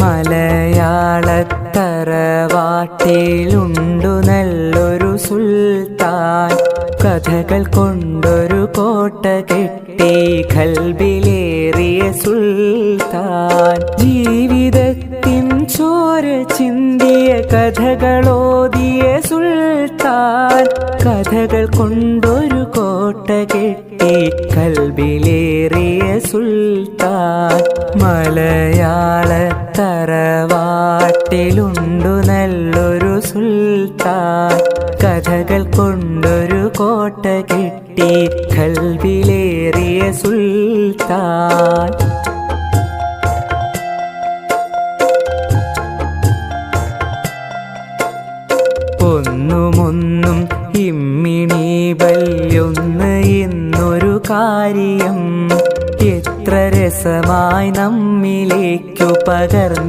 മലയാളത്തറവാട്ടിലുണ്ടു നല്ലൊരു സുൽത്താൻ, കഥകൾ കൊണ്ടൊരു കോട്ട കെട്ടി ഖൽബിലേറിയ സുൽത്താൻ. ജീവിതത്തിൻ ചോര ചിന്തിയ കഥകളോതിയ സുൽത്താൻ, കഥകൾ കൊണ്ടൊരു കോട്ട കെട്ടി ഖൽബിലേറിയ സുൽത്താൻ. മലയാളത്തറവാട്ടിലുണ്ടു നല്ലൊരു സുൽത്താൻ, കഥകൾ കൊണ്ടൊരു കോട്ട കെട്ടി ഖൽബിലേറിയ സുൽത്താൻ. ഒന്നുമൊന്നും ഇമ്മിണി ബല്യൊന്ന് എന്നൊരു കാര്യം എത്ര രസമായി നമ്മിലേക്കു പകർന്നു